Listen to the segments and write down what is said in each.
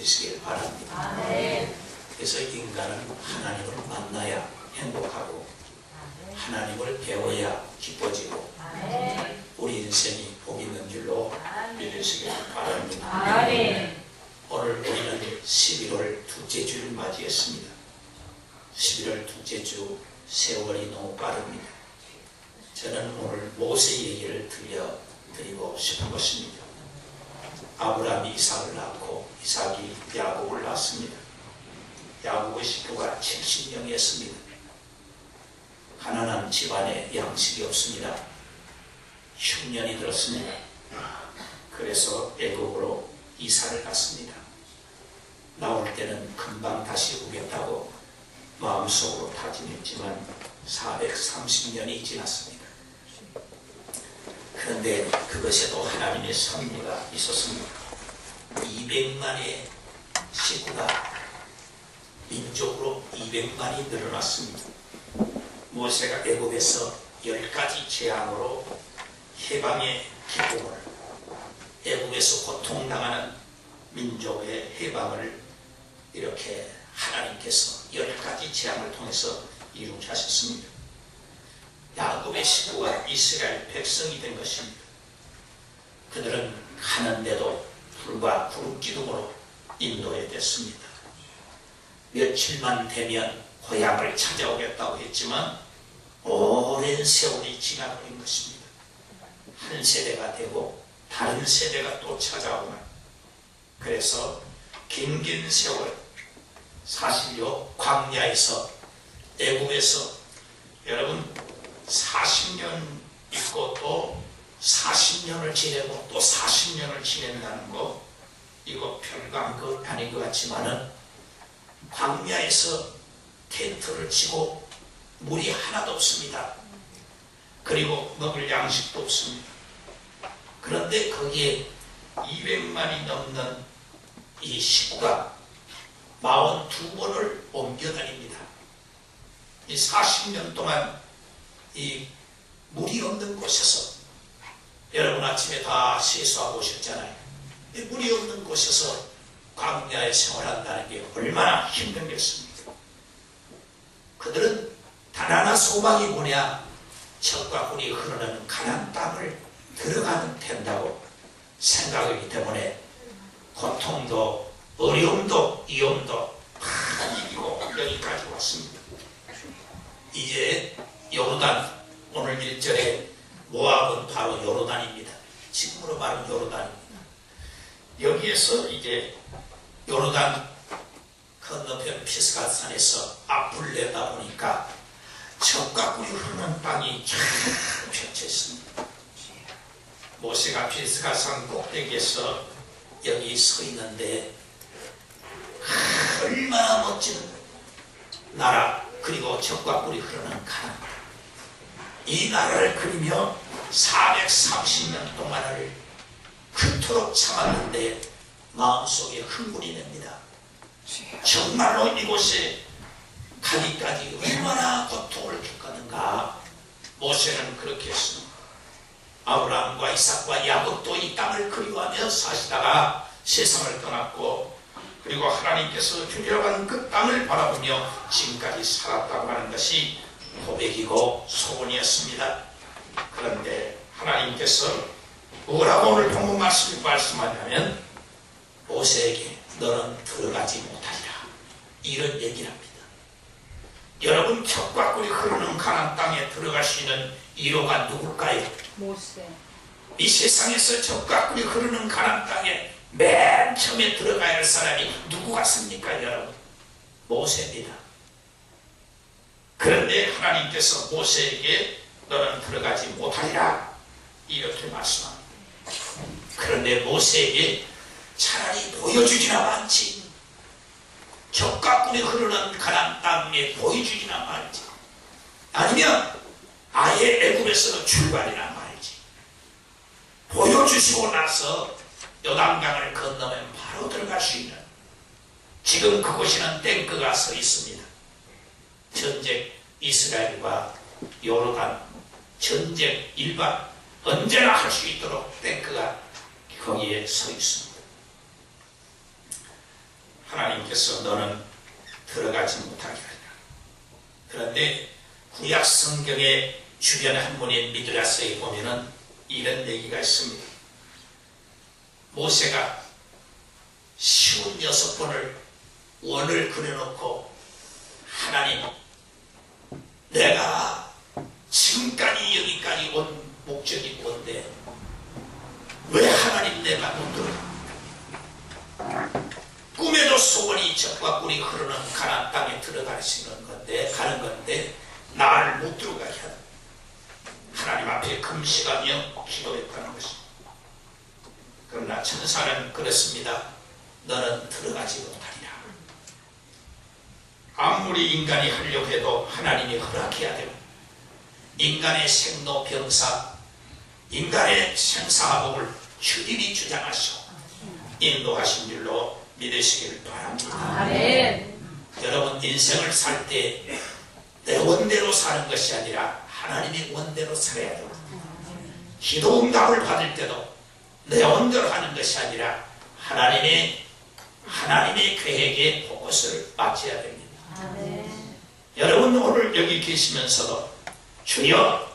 되시길 바랍니다. 아멘. 그래서 인간은 하나님을 만나야 행복하고 하나님을 배워야 기뻐지고 아멘. 우리 인생이 복 있는 줄로 믿으시길 바랍니다. 아멘. 오늘 우리는 11월 둘째 주를 맞이했습니다. 11월 둘째 주 세월이 너무 빠릅니다. 저는 오늘 모세 얘기를 들려드리고 싶은 것입니다. 아브라함이 이삭을 낳고 이삭이 야곱을 낳습니다. 야곱의 식구가 70명이었습니다. 가난한 집안에 양식이 없습니다. 흉년이 들었습니다. 그래서 애국으로 이사를 갔습니다. 나올 때는 금방 다시 오겠다고 마음속으로 다짐했지만 430년이 지났습니다. 그런데 그것에도 하나님의 섭리가 있었습니다. 200만의 식구가 민족으로 200만이 늘어났습니다. 모세가 애굽에서 10가지 재앙으로 해방의 기쁨을, 애굽에서 고통당하는 민족의 해방을 이렇게 하나님께서 10가지 재앙을 통해서 이루셨습니다. 야곱의 식구가 이스라엘 백성이 된 것입니다. 그들은 가는데도 불과 구름기둥으로 인도해 됐습니다. 며칠만 되면 고향을 찾아오겠다고 했지만 오랜 세월이 지나버린 것입니다. 한 세대가 되고 다른 세대가 또 찾아오면, 그래서 긴 세월, 사실요 광야에서 애굽에서 여러분 40년 있고 또 40년을 지내고 또 40년을 지낸다는 거, 이거 별거 것 아닌 것 같지만은 광야에서 텐트를 치고 물이 하나도 없습니다. 그리고 먹을 양식도 없습니다. 그런데 거기에 200만이 넘는 이 식구가 42번을 옮겨 다닙니다. 이 40년 동안 이 물이 없는 곳에서, 여러분 아침에 다 세수하고 오셨잖아요. 이 물이 없는 곳에서 광야에 생활한다는 게 얼마나 힘들겠습니까? 그들은 단 하나 소망이 뭐냐? 젖과 꿀이 흐르는 가나안 땅을 들어가면 된다고 생각하기 때문에 고통도 어려움도 위험도 다 이기고 여기까지 왔습니다. 이제 요르단, 오늘 1절에 모압은 바로 요르단입니다. 지금으로 말하면 요르단입니다. 여기에서 이제 요르단 건너편 피스가산에서 앞을 내다 보니까 젖과 꿀이 흐르는 땅이 쫙 펼쳐 있습니다. 모세가 피스가산 꼭대기에서 여기 서 있는데 얼마나 멋진 나라, 그리고 젖과 꿀이 흐르는 가나안, 이 나라를 그리며 430년 동안을 그토록 참았는데 마음속에 흥분이 납니다. 정말로 이곳에 가기까지 얼마나 고통을 겪었는가. 모세는 그렇게 했습니다. 아브라함과 이삭과 야곱도 이 땅을 그리워하며 사시다가 세상을 떠났고, 그리고 하나님께서 주리라고 하는 그 땅을 바라보며 지금까지 살았다고 하는 것이 고백이고 소원이었습니다. 그런데 하나님께서 뭐라고 오늘 본문 말씀을 말씀하냐면 모세에게 너는 들어가지 못하리라, 이런 얘기를 합니다. 여러분, 젖과 꿀이 흐르는 가나안 땅에 들어갈 수 있는 1호가 누굴까요? 모세. 이 세상에서 젖과 꿀이 흐르는 가나안 땅에 맨 처음에 들어가야 할 사람이 누구 같습니까, 여러분? 모세입니다. 그런데 하나님께서 모세에게 너는 들어가지 못하리라, 이렇게 말씀합니다. 그런데 모세에게 차라리 보여주지나 말지, 젖과 꿀이 흐르는 가나안 땅에 보여주지나 말지, 아니면 아예 애굽에서 출발이나 말지, 보여주시고 나서 요단강을 건너면 바로 들어갈 수 있는, 지금 그곳에는 탱크가 서 있습니다. 전쟁, 이스라엘과 요르단 전쟁 일반 언제나 할 수 있도록 탱크가 거기에 서 있습니다. 하나님께서 너는 들어가지 못하게 하리라. 그런데 구약 성경의 주변 한문인 미드라스에 보면은 이런 얘기가 있습니다. 모세가 쉬운 6번을 원을 그려놓고 하나님, 내가 지금까지 여기까지 온 목적이 뭔데 왜 하나님 내가 못 들어? 꿈에도 소원이 젖과 꿀이 흐르는 가나안 땅에 들어가시는 건데 가는 건데 나를 못 들어가게 하는, 하나님 앞에 금식하며 기도했다는 것입니다. 그러나 천사는 그렇습니다. 너는 들어가지 못하리라. 아무리 인간이 하려고 해도 하나님이 허락해야 되고, 인간의 생로병사, 인간의 생사복을 주님이 주장하시고 인도하신 줄로 믿으시길 바랍니다. 아멘. 여러분, 인생을 살 때 내 원대로 사는 것이 아니라 하나님의 원대로 살아야 됩니다. 기도 응답을 받을 때도 내 원대로 하는 것이 아니라 하나님의 계획에 포커스를 맞춰야 됩니다. 아멘. 여러분, 오늘 여기 계시면서도 주여,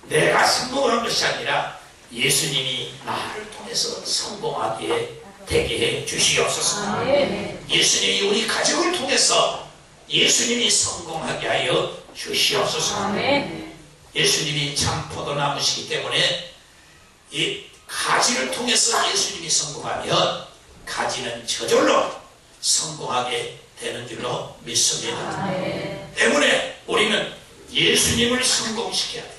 내가 성공한 것이 아니라 예수님이 나를 통해서 성공하게 되게 해 주시옵소서. 아멘. 예수님이 우리 가족을 통해서 예수님이 성공하게 하여 주시옵소서. 아멘. 예수님이 참 포도나무시기 때문에 이 가지를 통해서 예수님이 성공하면 가지는 저절로 성공하게 되는 줄로 믿습니다. 아멘. 때문에 우리는 예수님을 성공시켜야 돼요.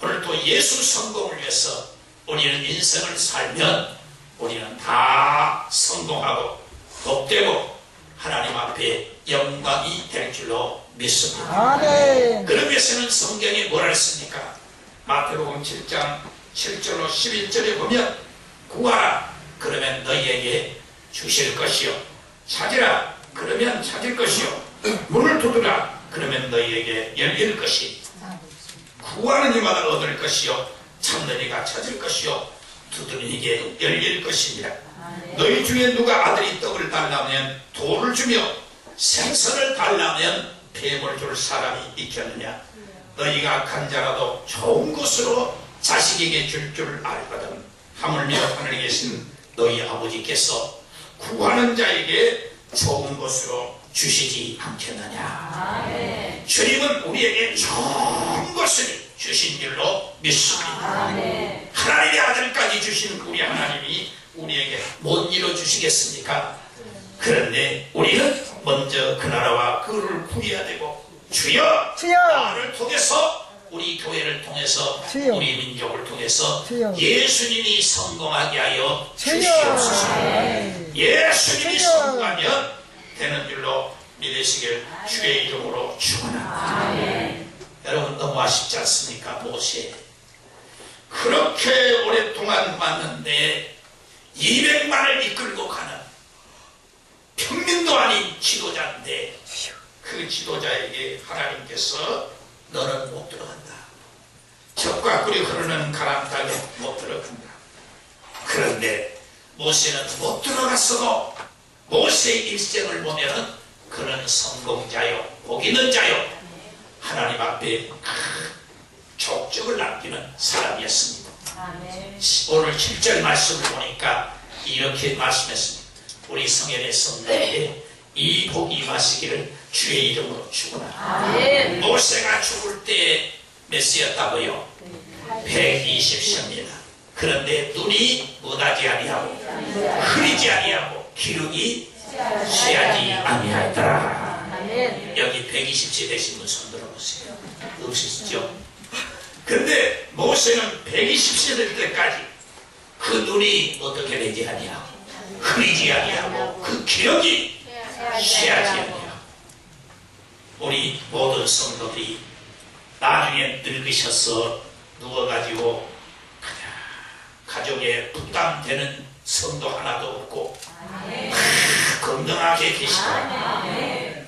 오늘 또 예수 성공을 위해서 우리는 인생을 살면 우리는 다 성공하고 복되고 하나님 앞에 영광이 될 줄로 믿습니다. 아멘. 그런 위해서는 성경에 뭐라 했습니까? 마태복음 7장 7절로 11절에 보면 구하라 그러면 너희에게 주실 것이요, 찾으라 그러면 찾을 것이요, 문을 두드라 그러면 너희에게 열릴 것이, 구하는 이마다 얻을 것이요, 찾는 이가 찾을 것이요, 두드리는 이게 열릴 것입니다. 너희 중에 누가 아들이 떡을 달라면 돌을 주며 생선을 달라면 뱀을 줄 사람이 있겠느냐? 너희가 간 자라도 좋은 것으로 자식에게 줄 줄 알거든. 하물며 하늘에 계신 너희 아버지께서 구하는 자에게 좋은 것으로 주시지 않겠느냐? 아멘. 주님은 우리에게 좋은 것을 주신 줄로 믿습니다. 아멘. 하나님의 아들까지 주신 우리 하나님이 우리에게 못 이뤄주시겠습니까? 그런데 우리는 먼저 그 나라와 그를 구해야 되고, 주여, 주여! 나를 통해서, 우리 교회를 통해서, 주여! 우리 민족을 통해서 주여! 예수님이 성공하게 하여 주여! 주시옵소서. 아멘. 예수님이 주여! 성공하면 되는 줄로 믿으시길 주의 이름으로 축원합니다. 여러분, 너무 아쉽지 않습니까? 모세 그렇게 오랫동안 왔는데 200만을 이끌고 가는 평민도 아닌 지도자인데 그 지도자에게 하나님께서 너는 못 들어간다. 젖과 꿀이 흐르는 가나안 땅에 못 들어간다. 그런데 모세는 못 들어갔어도 모세의 일생을 보면은 그는 성공자요, 복 있는 자요, 하나님 앞에 족적을 남기는 사람이었습니다. 아멘. 오늘 7절 말씀을 보니까 이렇게 말씀했습니다. 우리 성현의 성도에게 이 복이 임하시기를 주의 이름으로 축원합니다. 아멘. 모세가 죽을 때 몇 세였다고요? 120세입니다. 그런데 눈이 못하지 아니하고 흐리지 아니하고 기력이 쇠하지 아니하더라. 아멘. 여기 120세 되신 분 손 들어보세요. 없으시죠? 근데 모세는 120세 될 때까지 그 눈이 어떻게 되지 아니하고 흐리지 아니하고 그 기력이 쇠하지 아니하고, 우리 모든 성도들이 나중에 늙으셔서 누워가지고 가족에 부담되는 성도 하나도 없고 건강하게 계시고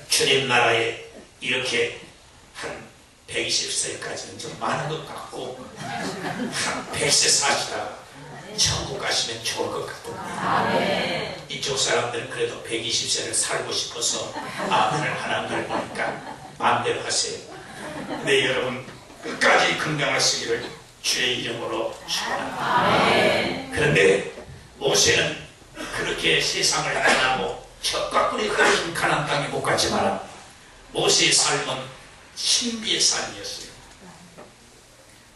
주님 나라에 이렇게 한 120세까지는 좀 많은 것 같고 한 100세 사시다가 천국 가시면 좋을 것 같은데 아멘. 이쪽 사람들은 그래도 120세를 살고 싶어서 아멘을 하는 걸 보니까 마음대로 하세요. 근데 여러분 끝까지 건강하시기를 주의 이름으로 축원합니다. 그런데 모세는 그렇게 세상을 떠나고 젖과 꿀이 흐르는 가나안 땅에 못 갔지만 모세의 삶은 신비의 삶이었어요.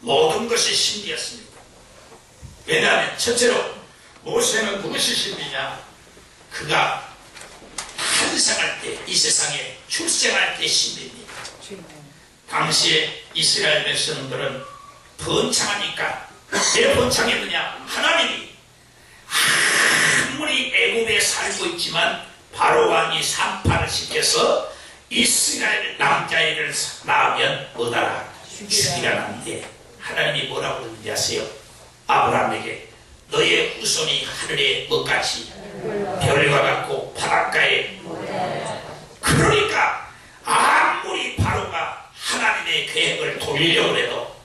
모든 것이 신비였습니다. 왜냐하면 첫째로 모세는 무엇이 신비냐? 그가 탄생할 때, 이 세상에 출생할 때 신비입니다. 당시에 이스라엘 백성들은 번창하니까 왜 번창했느냐? 하나님이 아무리 애굽에 살고 있지만 바로 왕이 산파를 시켜서 이스라엘 남자애를 낳으면 뭐다라 죽이라는데 하나님이 뭐라고 그러는지 아세요? 아브라함에게 너의 후손이 하늘의 뭐같이 별과 같고 바닷가에 그러니까 아무리 바로가 하나님의 계획을 돌리려고 해도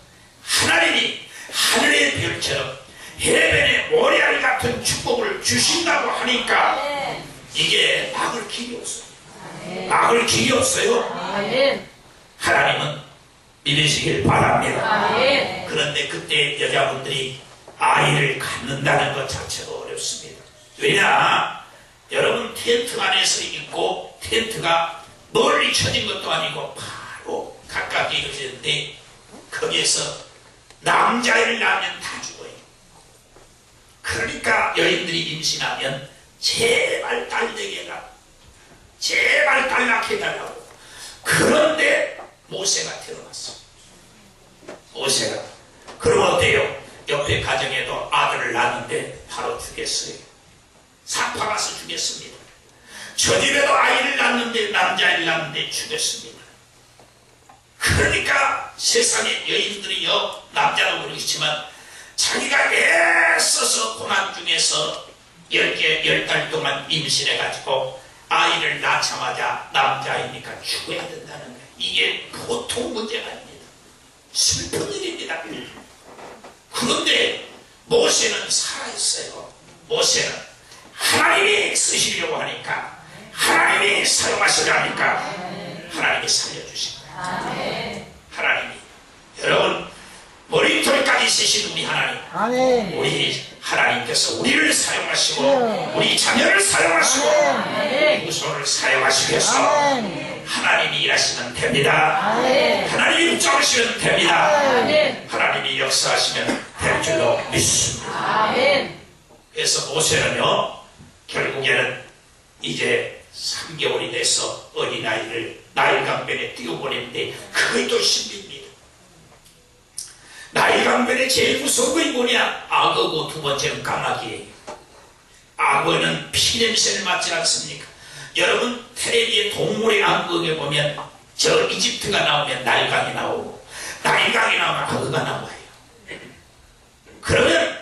하나님이 하늘의 별처럼 해변의 모래알 같은 축복을 주신다고 하니까 이게 막을 길이 없어요. 막을 길이 없어요. 하나님은 믿으시길 바랍니다. 그런데 그때 여자분들이 아이를 갖는다는 것 자체가 어렵습니다. 왜냐? 여러분 텐트 안에서 있고 텐트가 멀리 쳐진 것도 아니고 바로 가깝게 이루어지는데 거기에서 남자애를 낳으면 다 죽어요. 그러니까 여인들이 임신하면 제발 딸 되게 해라, 제발 딸 낳게 해달라고. 그런데 모세가 태어났어. 모세가. 그럼 어때요? 옆에 가정에도 아들을 낳는데 바로 죽였어요. 산파 가서 죽였습니다. 저 집에도 아이를 낳는데 남자아이를 낳는데 죽였습니다. 그러니까 세상의 여인들이요, 남자라고 그러겠지만 자기가 애써서 고난 중에서 10달 동안 임신해가지고 아이를 낳자마자 남자아이니까 죽어야 된다는 거예요. 이게 보통 문제가 아닙니다. 슬픈 일입니다. 그런데 모세는 살아있어요. 모세는 하나님이 쓰시려고 하니까, 하나님이 사용하시려니까 하나님이 살려주신 거예요. 하나님이, 여러분 머리털까지 쓰신 우리 하나님, 아멘. 우리 하나님께서 우리를 사용하시고 우리 자녀를 사용하시고 우리 후손을 사용하시기 위해서 하나님이 일하시면 됩니다. 하나님이 붙잡으시면 됩니다. 하나님이 역사하시면 될 줄로 믿습니다. 그래서 모세는요, 결국에는 이제 3개월이 돼서 어린아이를 나일강변에 띄워보냈는데 그것도 신비입니다. 나일강변에 제일 무서운 게 뭐냐? 악어고 두 번째는 까마귀예요. 악어는 피냄새를 맡지 않습니까? 여러분 텔레비에 동물의 왕국에 보면 저 이집트가 나오면 나일강이 나오고 나일강이 나오면 악어가 나와요. 그러면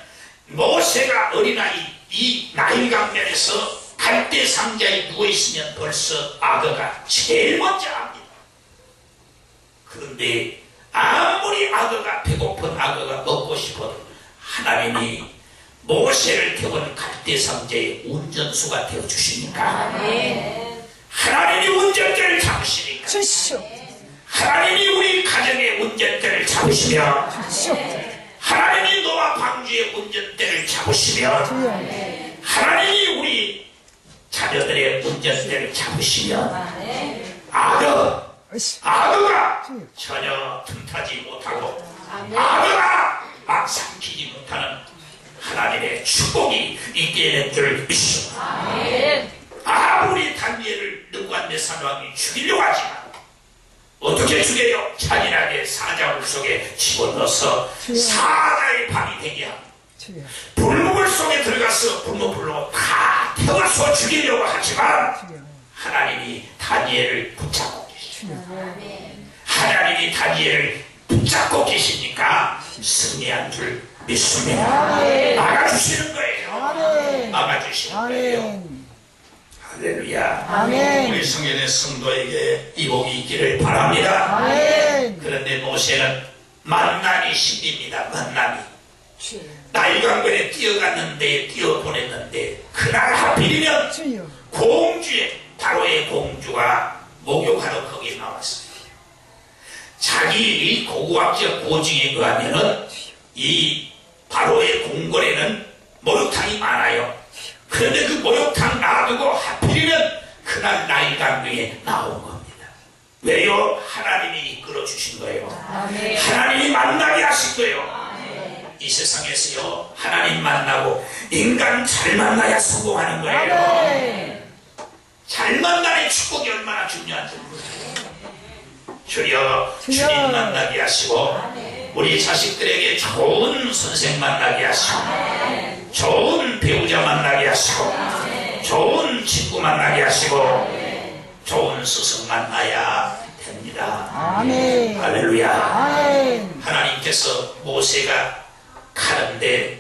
모세가 어린아이 이 나일강변에서 갈대 상자에 누워있으면 벌써 악어가 제일 먼저 압니다. 그런데 아무리 악어가 배고픈 악어가 먹고 싶어도 하나님이 모세를 태운 갈대 상자의 운전수가 되어주시니까, 하나님이 운전대를 잡으시니까, 하나님이 우리 가정의 운전대를 잡으시며, 하나님이 노아 방주의 운전대를 잡으시며, 하나님이 우리 자녀들의 운전대를 잡으시면 악어가 전혀 틈타지 못하고 악어가 막 삼키지 못하는 하나님의 축복이 있게 된 줄 믿습니다. 아무리 다니엘을 느부갓네살 왕이 죽이려고 하지만 어떻게 죽여요? 잔인하게 사자굴 속에 집어넣어서 사자의 밤이 되게 하고 불목을 속에 들어가서 불목불로 다 태워서 죽이려고 하지만 하나님이 다니엘을 붙잡고 계십니다. 하나님이 다니엘을 붙잡고 계시니까 승리한 줄 믿습니다. 막아주시는 거예요. 막아주시는 거예요. 할렐루야. 아멘. 우리 성전의 성도에게 이 복이 있기를 바랍니다. 아멘. 그런데 모세는 만남이 신비입니다. 만남이. 나일강변에 뛰어보냈는데 그날 하필이면 공주의 바로의 공주가 목욕하러 거기에 나왔어요. 자기 고고학적 고증에 의하면은 이 바로의 궁궐에는 목욕탕이 많아요. 그런데 그 목욕탕 놔두고 하필이면 그날 나일강변에 나온 겁니다. 왜요? 하나님이 이끌어 주신 거예요. 하나님이 만나게 하신 거예요. 이 세상에서요, 하나님 만나고 인간 잘 만나야 성공하는 거예요. 잘 만나는 축복이 얼마나 중요한지 모르세요. 주여, 주님 만나게 하시고 우리 자식들에게 좋은 선생 만나게 하시고 좋은 배우자 만나게 하시고 좋은 친구 만나게 하시고 좋은 스승 만나야 됩니다. 아멘. 할렐루야. 아멘. 하나님께서 모세가 가는데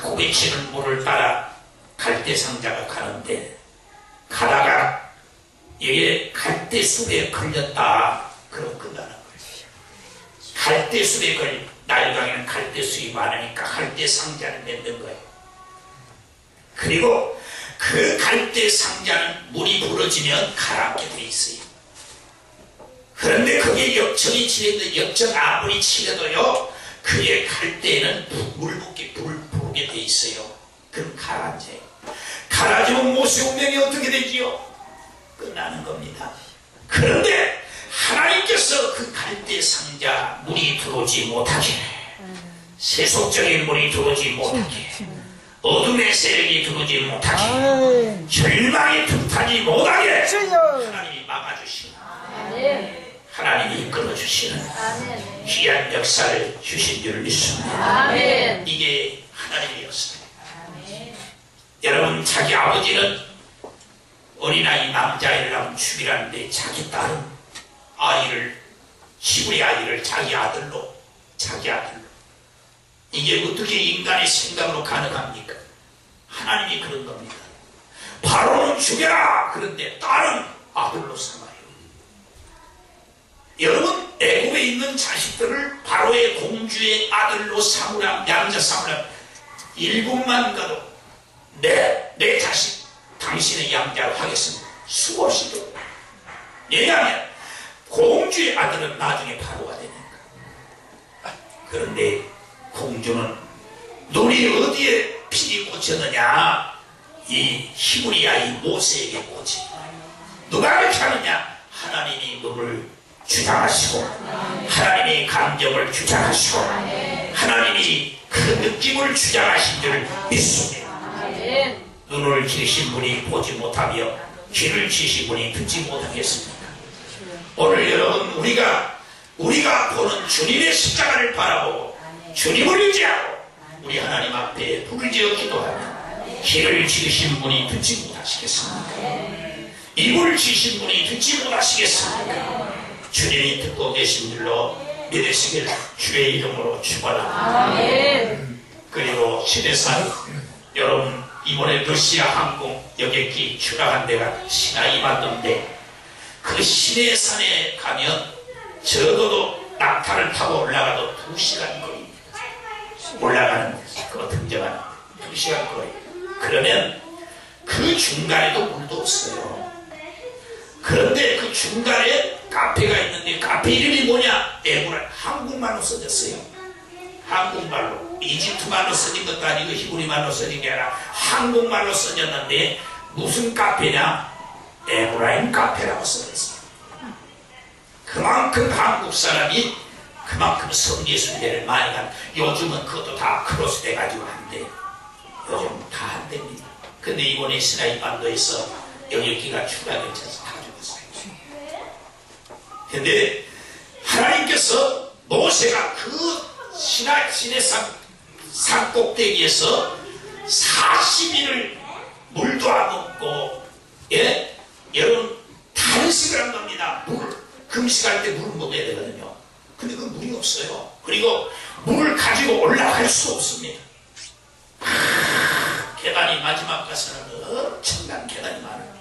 고개치는 물을 따라 갈대상자가 가는데 가다가 여기에 갈대숲에 걸렸다. 그럼 끝나는 거예요. 갈대숲에 나일강에는 갈대숲이 많으니까 갈대상자를 만든 거예요. 그리고 그 갈대상자는 물이 불어지면 가라앉게 돼 있어요. 그런데 그게 역청이 치는데 역청 아무리 치려도요, 그의 갈대에는 불 부르게 돼 있어요. 그럼 가라앉아요. 가라앉으면 모세 운명이 어떻게 되지요? 끝나는 겁니다. 그런데 하나님께서 그 갈대 상자 물이 들어오지 못하게, 세속적인 물이 들어오지 못하게, 어둠의 세력이 들어오지 못하게, 절망이 틈타지 못하게 하나님이 막아주시는, 하나님이 이끌어주시는 귀한 역사를 주신 줄 믿습니다. 이게 하나님의 역사입니다. 여러분, 자기 아버지는 어린아이 남자아이를 낳으면 죽이라는데 자기 딸은 시부의 아이를 자기 아들로, 이게 어떻게 인간의 생각으로 가능합니까? 하나님이 그런 겁니다. 바로는 죽여라! 그런데 딸은 아들로 삼아요. 여러분, 애굽에 있는 자식들을 바로의 공주의 아들로 삼으라, 양자 삼으라. 일곱만 가도 내 자식 당신의 양자로 하겠습니다. 수없이 도. 왜냐하면 공주의 아들은 나중에 바로가 되니까. 그런데 공주는 눈이 어디에 필이 꽂혔느냐? 이 히브리 아이 모세에게 꽂히. 누가 그렇게 하느냐? 하나님이 눈을 주장하시고 하나님이 감정을 주장하시고 하나님이 그 느낌을 주장하신 줄 믿습니다. 눈을 지으신 분이 보지 못하며 귀를 지으신 분이 듣지 못하겠습니까? 오늘 여러분, 우리가 보는 주님의 십자가를 바라보고 주님을 의지하고 우리 하나님 앞에 불을 지어 기도하며 귀를 지으신 분이 듣지 못하시겠습니까? 입을 지으신 분이 듣지 못하시겠습니까? 주님이 듣고 계신 줄로 믿으시길 주의 이름으로 축원합니다. 그리고 시내산, 여러분, 이번에 러시아 항공 여객기 추락한 데가 시나이 반도인데 그 시내산에 가면 적어도 낙타를 타고 올라가도 2시간 거리입니다. 올라가는 그 등정하는 2시간 거리. 그러면 그 중간에도 물도 없어요. 그런데 그 중간에 카페가 있는데 카페 이름이 뭐냐? 에브라, 한국말로 써졌어요. 한국말로. 이집트말로 써진 것도 아니고 히브리말로 써진 게 아니라 한국말로 써졌는데 무슨 카페냐? 에브라임 카페라고 써졌어요. 그만큼 한국 사람이 그만큼 성지순례를 많이 간. 요즘은 그것도 다 크로스 돼가지고 한대. 요즘 다 한답니다. 근데 이번에 시나이 반도에서 영역기가 추가되면서 다 죽었어요. 근데 하나님께서 모세가 그 시내 산 꼭대기에서 40일을 물도 안 먹고, 예? 여러분, 탄식을 한 겁니다. 금식할 때 물을 먹어야 되거든요. 근데 그 물이 없어요. 그리고 물을 가지고 올라갈 수 없습니다. 계단이 마지막 가서는 엄청난 계단이 많아요.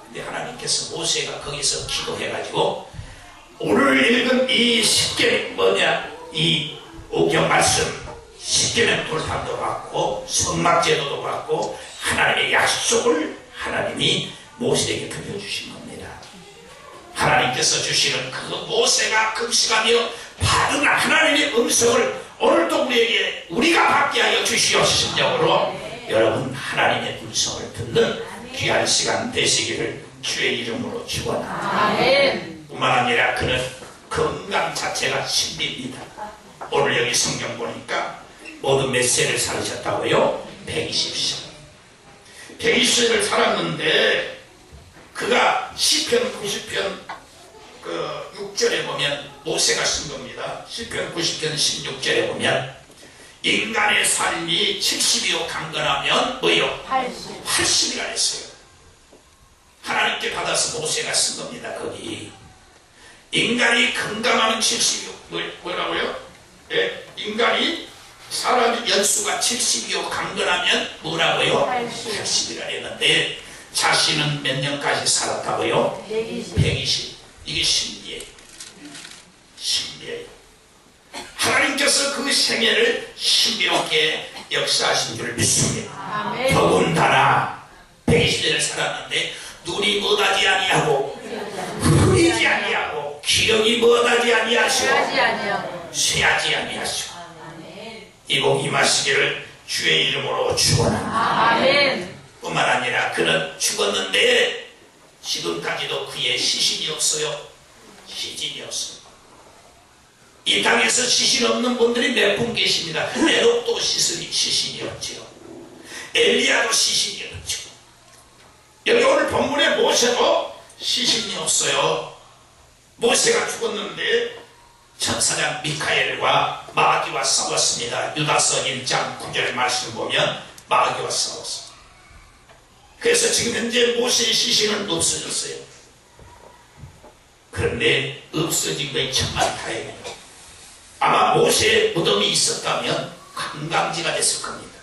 근데 하나님께서 모세가 거기서 기도해가지고 오늘 읽은 이 10개 뭐냐, 이 오경 말씀 십계명 돌탐도 받고 성막제도도 받고 하나님의 약속을 하나님이 모세에게 들려주신 겁니다. 하나님께서 주시는 그 모세가 금식하며 받은 하나님의 음성을 오늘도 우리가 받게 하여 주시옵소서. 여러분 하나님의 음성을 듣는 귀한 시간 되시기를 주의 이름으로 축원합니다. 뿐만 아니라 그는 건강 자체가 신비입니다. 오늘 여기 성경 보니까 모두 몇 세를 살으셨다고요? 120세. 120세를 살았는데 그가 시편 90편 그 6절에 보면 모세가 쓴 겁니다. 시편 90편 16절에 보면 인간의 삶이 70이요 강건하면 뭐요? 80이라 했어요. 하나님께 받아서 모세가 쓴 겁니다. 거기 인간이 건강하면 70이요 뭐라고요? 예? 인간이 사람의 연수가 70이요 강건하면 뭐라고요? 80이라 했는데 자신은 몇 년까지 살았다고요? 120. 이게 신비예요. 신비예요. 하나님께서 그 생애를 신비롭게 역사하신 줄 믿습니다. 더군다나 120년을 살았는데 눈이 못하지 아니하고 흐리지 아니하고 기력이 못하지 아니하시고 쇠하지 아니하시고 이복 임하시기를 주의 이름으로 축원합니다. 뿐만 아니라 그는 죽었는데 지금까지도 그의 시신이 없어요. 시신이 없어요. 이 땅에서 시신 없는 분들이 몇 분 계십니다. 에녹도 시신이 없죠. 엘리야도 시신이 없죠. 여기 오늘 본문에 모세도 시신이 없어요. 모세가 죽었는데 천사장 미카엘과 마귀와 싸웠습니다. 유다서 1장 9절 말씀 보면 마귀와 싸웠습니다. 그래서 지금 현재 모세의 시신은 없어졌어요. 그런데 없어진 것이 천만 다행이에요. 아마 모세의 무덤이 있었다면 관광지가 됐을 겁니다.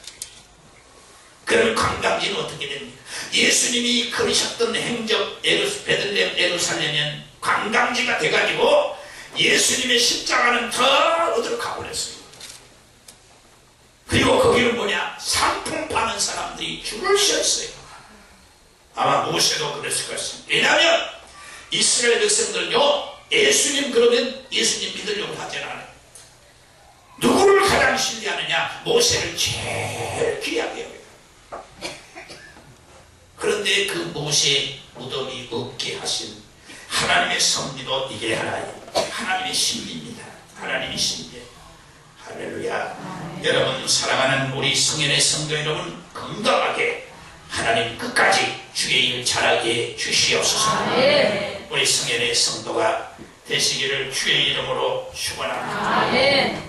그럼 관광지는 어떻게 됩니까? 예수님이 걸으셨던 행적 베들레헴 예루살렘은 관광지가 돼가지고 예수님의 십자가는 더 어디로 가버렸어요. 그리고 거기는 뭐냐? 상품 파는 사람들이 줄을 서 있어요. 아마 모세도 그랬을 것입니다. 왜냐하면 이스라엘 백성들은요, 예수님 그러면 예수님 믿으려고 하지 않아요. 누구를 가장 신뢰하느냐? 모세를 제일 귀하게 여겨요. 그런데 그 모세의 무덤이 없게 하신 하나님의 섭리도 이게 하나예요. 하나님의 신비입니다. 하나님의 신비예요. 할렐루야. 여러분 사랑하는 우리 성현의 성도 여러분 건강하게 하나님 끝까지 주의 일 잘하게 주시옵소서. 우리 성현의 성도가 되시기를 주의 이름으로 축원합니다.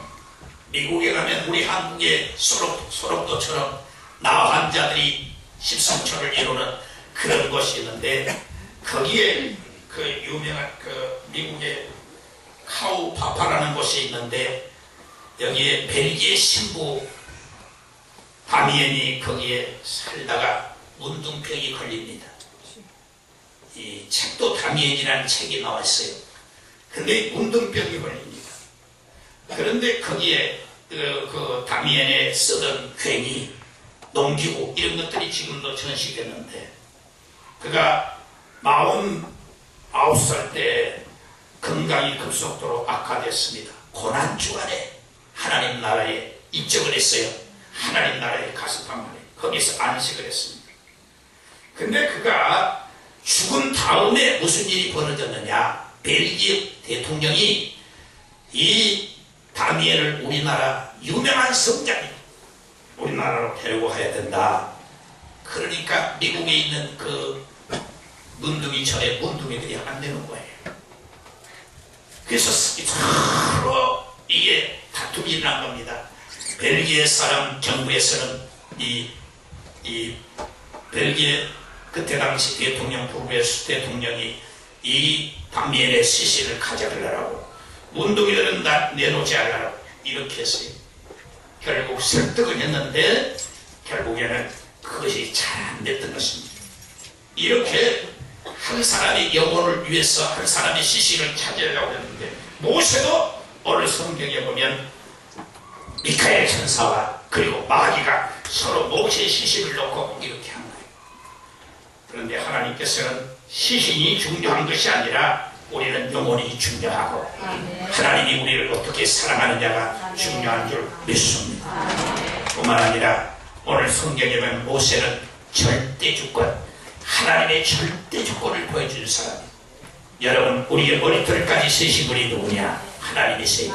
미국에 가면 우리 한국의 소록도처럼 나 환자들이 십성초를 이루는 그런 곳이 있는데 거기에 그 유명한 그 미국의 카우파파라는 곳이 있는데 여기에 벨기에 신부 다미엔이 거기에 살다가 문둥병이 걸립니다. 이 책도 다미엔이라는 책이 나왔어요. 근데 문둥병이 걸립니다. 그런데 거기에 그 다미엔에 쓰던 괭이, 농기구 이런 것들이 지금도 전시됐는데 그가 49살 때 건강이 급속도로 악화됐습니다. 고난주간에 하나님 나라에 입적을 했어요. 하나님 나라에 가서 방문해 거기서 안식을 했습니다. 근데 그가 죽은 다음에 무슨 일이 벌어졌느냐? 벨기에 대통령이 이 다미엘을 우리나라 유명한 성자입니다. 우리나라로 데리고 가야 된다. 그러니까 미국에 있는 그 문둥이처의 문둥이들이 안 되는 거예요. 그래서 서로 이게 다툼이 일어난 겁니다. 벨기에 사람 정부에서는 이 벨기에 그때 당시 대통령 부부에서 대통령이 이 다미엘의 시신을 가져가려고 문둥이들은 내놓지 않으라고 이렇게 했어요. 결국 설득을 했는데 결국에는 그것이 잘 안 됐던 것입니다. 이렇게 한 사람의 영혼을 위해서 한 사람의 시신을 찾으려고 했는데 모세도 오늘 성경에 보면 미카엘 천사와 그리고 마귀가 서로 모세의 시신을 놓고 이렇게 한 거예요. 그런데 하나님께서는 시신이 중요한 것이 아니라 우리는 영혼이 중요하고 하나님이 우리를 어떻게 사랑하느냐가 중요한 줄 믿습니다. 뿐만 아니라 오늘 성경에 보면 모세는 절대주권, 하나님의 절대주권을 보여주는 사람이에요. 여러분, 우리의 머리털까지 세신 분이 누구냐? 하나님이세요.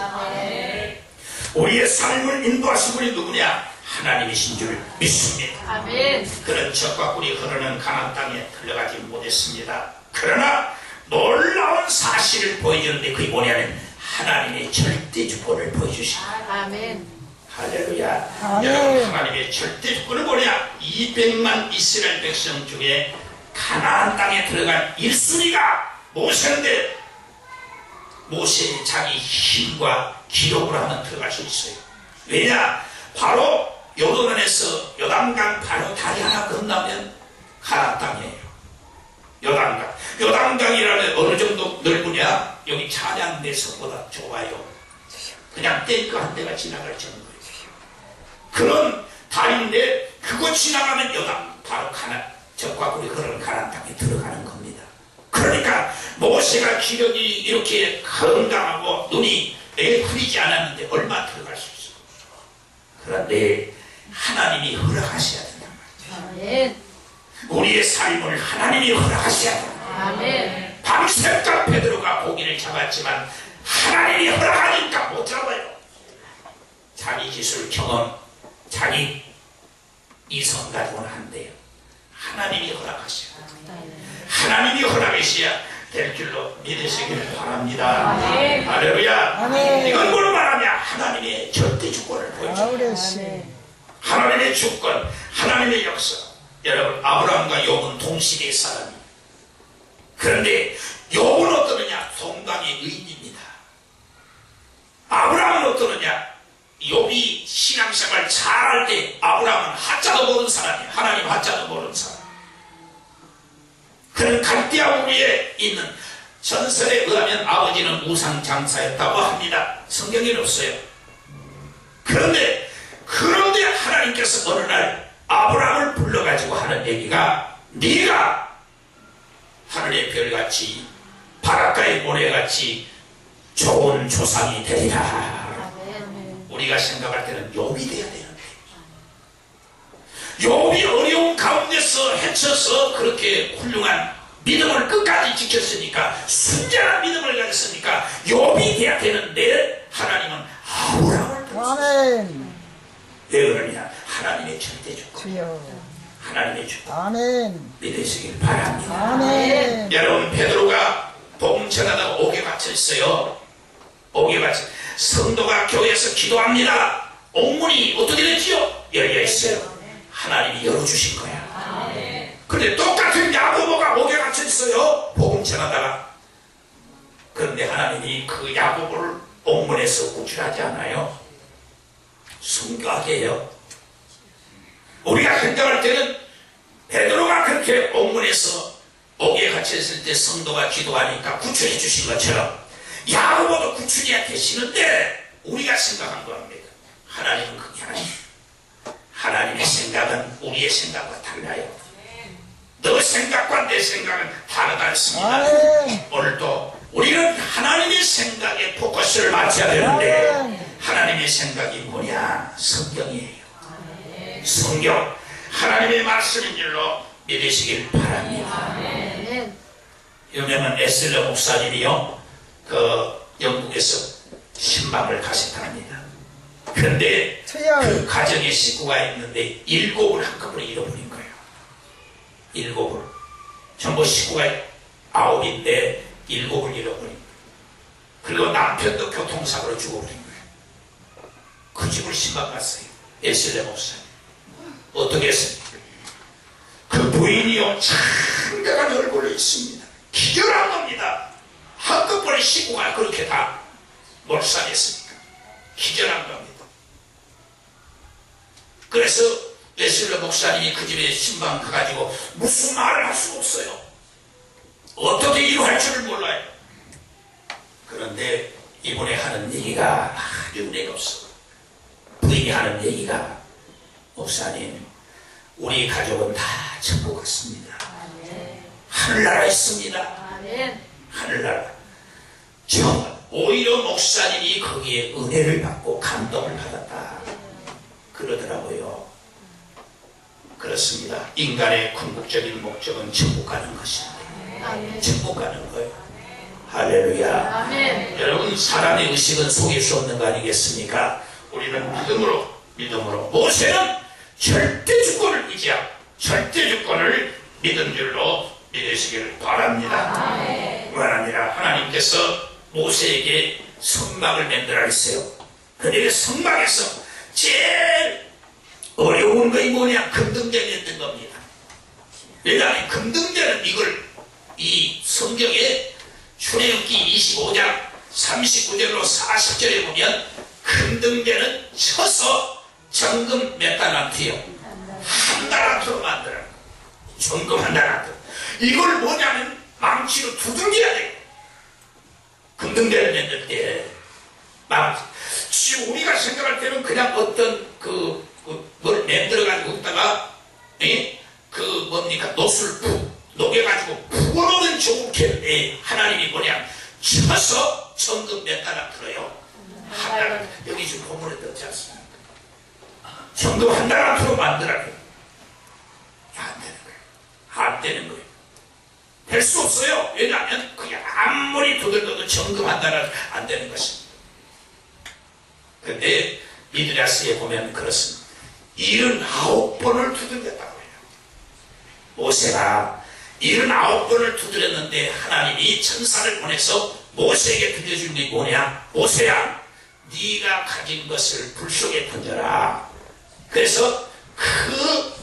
우리의 삶을 인도하신 분이 누구냐? 하나님이신 줄 믿습니다. 아멘. 그런 적과 꿀이 흐르는 가나안 땅에 들어가지 못했습니다. 그러나 놀라운 사실을 보여주는데 그게 뭐냐면 하나님의 절대주권을 보여주십니다. 아멘. 할렐루야. 아멘. 여러분, 하나님의 절대주권은 뭐냐? 200만 이스라엘 백성 중에 가나안 땅에 들어간 1순위가 모세인데 모세의 자기 힘과 기록으로 하면 들어갈 수 있어요. 왜냐? 바로 요단에서 요단강 바로 다리 하나 건너면 가나안 땅이에요. 요단강이라면 어느 정도 넓으냐? 여기 찬양대석보다 좁아요. 그냥 탱크 한 대가 지나갈 정도예요. 그런 다리인데 그거 지나가면 요단 바로 적과 꿀이 흐르는 가나안 땅에 들어가는 겁니다. 그러니까 모세가 기력이 이렇게 건강하고 눈이 매일 흐리지 않았는데 얼마 들어갈 수 있어. 그런데 하나님이 허락하셔야 된단 말이죠. 아멘. 우리의 삶을 하나님이 허락하셔야 된다. 아멘. 밤새까 베드로가 고기를 잡았지만 하나님이 허락하니까 못 잡아요. 자기 기술 경험, 자기 이성 가지고는 안 돼요. 하나님이 허락하셔야 돼요. 하나님이 허락하셔야 될 줄로 믿으시길 바랍니다. 아멘. 할렐루야. 아멘. 이건 뭘 말하냐? 하나님의 절대 주권을 보여줍니다. 아우레시. 하나님의 주권, 하나님의 역사. 여러분, 아브라함과 욥은 동시대의 사람이에요. 그런데 욥은 어떠느냐? 동방의 의인입니다. 아브라함은 어떠느냐? 욥이 신앙생활 잘할 때 아브라함은 하자도 모르는 사람이에요. 하나님 하자도 모르는 사람. 그는 갈대아 우리에 있는 전설에 의하면 아버지는 우상장사였다고 합니다. 성경에는 없어요. 그런데 하나님께서 어느 날 아브라함을 불러가지고 하는 얘기가 네가 하늘의 별같이 바닷가의 모래같이 좋은 조상이 되리라. 우리가 생각할 때는 욥이 돼야 되는데 욥이 어려운 가운데서 헤쳐서 그렇게 훌륭한 믿음을 끝까지 지켰으니까 순전한 믿음을 가졌으니까 욥이 돼야 되는데 하나님은 아브라함을 불렀어요. 아멘. 왜 그러냐? 하나님의 절대주권, 주여. 하나님의 주권 아멘. 믿으시길 바랍니다. 아멘. 여러분, 베드로가 복음 전하다가 옥에 갇혀 있어요. 옥에 갇혀 성도가 교회에서 기도합니다. 옥문이 어떻게 됐지요? 열려 있어요. 하나님이 열어주신 거야. 그런데 똑같은 야고보가 옥에 갇혀 있어요. 복음 전하다가. 그런데 하나님이 그 야고보를 옥문에서 구출하지 않아요. 순교하게 해요. 우리가 생각할 때는 베드로가 그렇게 옥문에서 옥에 갇혀있을 때 성도가 기도하니까 구출해 주신 것처럼 야고보도 구출해야 되시는데 우리가 생각한 겁니다. 하나님은 그게 아니에요. 하나님의 생각은 우리의 생각과 달라요. 너 생각과 내 생각은 다르다했습니다. 아멘. 오늘도 우리는 하나님의 생각에 포커스를 맞춰야 되는데 하나님의 생각이 뭐냐? 성경이에요. 성경, 하나님의 말씀인 줄로 믿으시길 바랍니다. 유명한 에슬러 목사님이요, 영국에서 신방을 가셨답니다. 그런데 그 가정에 식구가 있는데 7을 한꺼번에 잃어버린 거예요. 7을. 전부 식구가 9인데 7을 잃어버린 거예요. 그리고 남편도 교통사고로 죽어버린 거예요. 그 집을 신방 갔어요. 에슬레 목사님. 어떻게 했습니까? 그 부인이요, 창백한 얼굴로 있습니다. 기절한 겁니다. 한꺼번에 식구가 그렇게 다 몰살했으니까 기절한 겁니다. 그래서 에슬레 목사님이 그 집에 신방 가가지고 무슨 말을 할 수가 없어요. 어떻게 이루할 줄을 몰라요. 그런데 이번에 하는 얘기가 아주 은혜가 없어. 부인이 하는 얘기가, 목사님, 우리 가족은 다 천국 갔습니다. 하늘나라에 있습니다. 아멘. 하늘나라. 오히려 목사님이 거기에 은혜를 받고 감동을 받았다 그러더라고요. 그렇습니다. 인간의 궁극적인 목적은 천국 가는 것인데, 천국 가는 거예요. 할렐루야. 아멘. 여러분, 사람의 의식은 속일 수 없는 거 아니겠습니까? 우리는 믿음으로 모세는 절대 주권을 의지하고 절대 주권을 믿은 줄로 믿으시기를 바랍니다. 바랍니다. 하나님께서 모세에게 성막을 만들어 했어요. 그런데 성막에서 제일 어려운 것이 뭐냐? 금등전이었던 겁니다. 왜냐하면 금등전은 이 성경에 출애굽기 25장 39절로 40절에 보면 금등전은 쳐서 정금 몇 달란트요? 한 달란트로 만들어요. 정금 한 달란트. 이걸 뭐냐면 망치로 두들겨야 돼요. 금등전을 만들 때 망치. 지금 우리가 생각할 때는 그냥 어떤 뭘 만들어가지고 거기다가 노술 푹 녹여가지고 부어놓으면 좋게 하나님이 뭐냐 쳐서 정금 몇 달란트로요. 한 달. 여기 지금 본문에 떴지 않습니까? 정금 한 달란트로 만들어야 돼요. 안 되는 거예요. 안 되는 거예요. 될 수 없어요. 왜냐하면 그게 아무리 두들겨도 정금 한 달은 안 되는 것입니다. 근데 미드라스에 보면 그렇습니다. 79번을 두들겼다고 해요. 모세가 79번을 두드렸는데 하나님이 천사를 보내서 모세에게 들려준 게 뭐냐? 모세야, 네가 가진 것을 불 속에 던져라. 그래서 그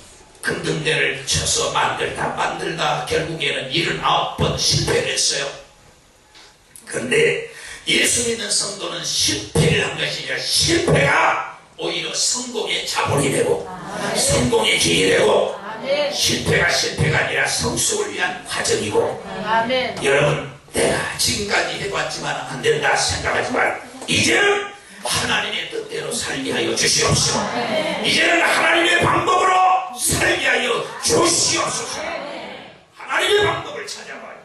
금등대를 쳐서 만들다 결국에는 79번 실패를 했어요. 그런데 예수 믿는 성도는 실패를 한 것이 아니라 실패가 오히려 성공의 자본이 되고 성공의 길이 되고, 실패가 아니라 성숙을 위한 과정이고, 여러분, 내가 지금까지 해봤지만 안 된다 생각하지만 이제는 하나님의 뜻대로 살게 하여 주시옵소서. 이제는 하나님의 방법으로 살게 하여 주시옵소서. 하나님의 방법을 찾아봐요.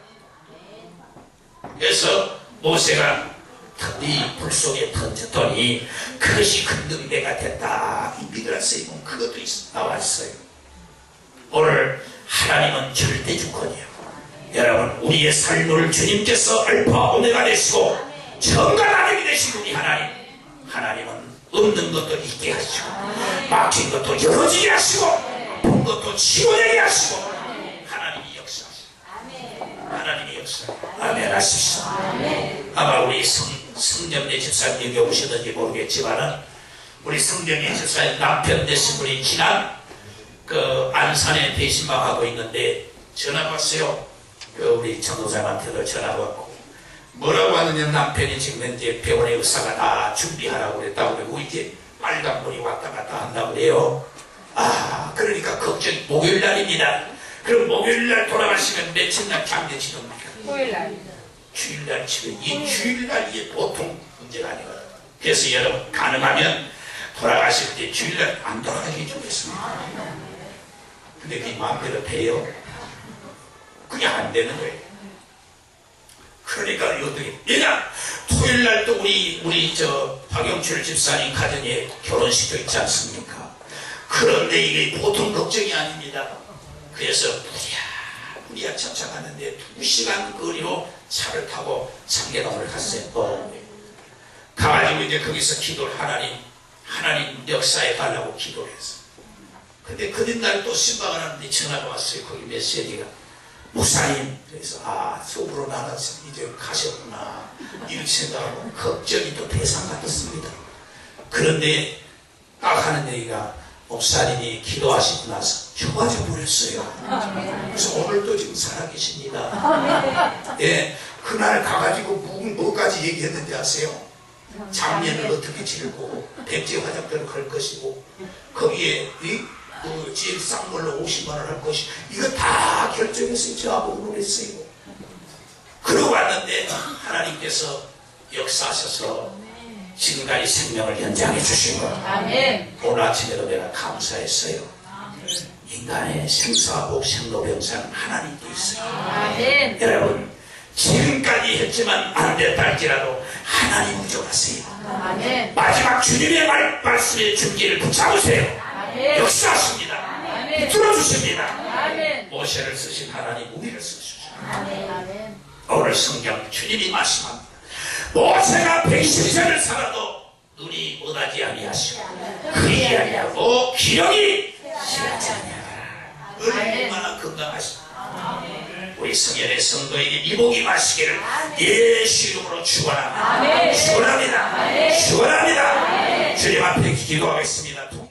그래서 모세가 이 불 속에 던졌더니 그것이 금등대가 됐다. 이 미드라스에 보면 그것도 나왔어요. 오늘 하나님은 절대 주권이에요. 여러분, 우리의 삶을 주님께서 알파 오메가 되시고 정갈하게 되신 우리 하나님은 없는 것도 있게 하시고 막힌 것도 열어지게 하시고 아픈 것도 치료되게 하시고 하나님이 역사하시고 하나님이 역사하시고 아멘 하십시오. 아마 우리 성정대 집사님 여기 오시는지 모르겠지만은 우리 성정대 집사님 남편 되신 분이 지난 안산에 대신방하고 있는데 전화가 왔어요. 우리 전도사님한테도 전화가 왔고 뭐라고 하느냐, 남편이 지금 현재 병원의 의사가 다 준비하라고 그랬다고 그러고 이제 빨간불이 왔다 갔다 한다고 그래요. 그러니까 걱정이. 목요일날입니다. 그럼 목요일날 돌아가시면 며칠날 장례치릅니까? 주일날 치면 이 주일날 이게 보통 문제가 아니거든요. 그래서 여러분, 가능하면 돌아가실 때 주일날 안 돌아가게 해주겠습니다. 근데 그게 마음대로 돼요? 그게 안 되는 거예요. 그러니까 어떻게, 왜냐, 토요일날 또 우리 박영출 집사님 가정에 결혼식도 있지 않습니까? 그런데 이게 보통 걱정이 아닙니다. 그래서 부랴부랴 쫓아가는데 2시간 거리로 차를 타고 상계동을 갔어요. 가가지고 이제 거기서 기도를 하나님 역사에 달라고 기도를 했어요. 근데 그 뒷날 또 신방을 하는데 전화가 왔어요. 거기 메시지가. 목사님, 그래서 속으로 나가서 이제 가셨구나 이렇게 생각하고 걱정이 또 대상 같았습니다. 그런데 딱 하는 얘기가, 목사님이 기도하시고 나서 좋아져 버렸어요. 그래서 오늘도 지금 살아계십니다. 예, 그날 가가지고 뭐까지 얘기했는지 아세요? 장례를 어떻게 치르고 백제 화장들을 걸 것이고 거기에 지금 쌍물로 50만원 할 것이, 이거 다 결정해서 저하고 의논했어요. 그러고 왔는데 하나님께서 역사하셔서 지금까지 생명을 연장해 주신 것 아멘. 오늘 아침에도 내가 감사했어요. 인간의 생사복 생로병사는 하나님도 있어요. 아멘. 여러분 지금까지 했지만 안 됐다 할지라도 하나님 부족하세요. 아멘. 마지막 주님의 말씀의 준기를 붙잡으세요. 아멘. 역사하십니다. 아멘. 붙들어 주십니다. 아멘. 모세를 쓰신 하나님 우리를 쓰시죠. 아멘. 오늘 성경 주님이 말씀합니다. 모세가 110세를 살아도 눈이 못하지 아니하시고 그이 아니하고 기력이 실하지 아니하라. 얼마나 건강하십니까. 우리 성현의 성도에게 이복이 마시기를 예수 이름으로 축원합니다. 축원합니다. 축원합니다. 주님 앞에 기도하겠습니다.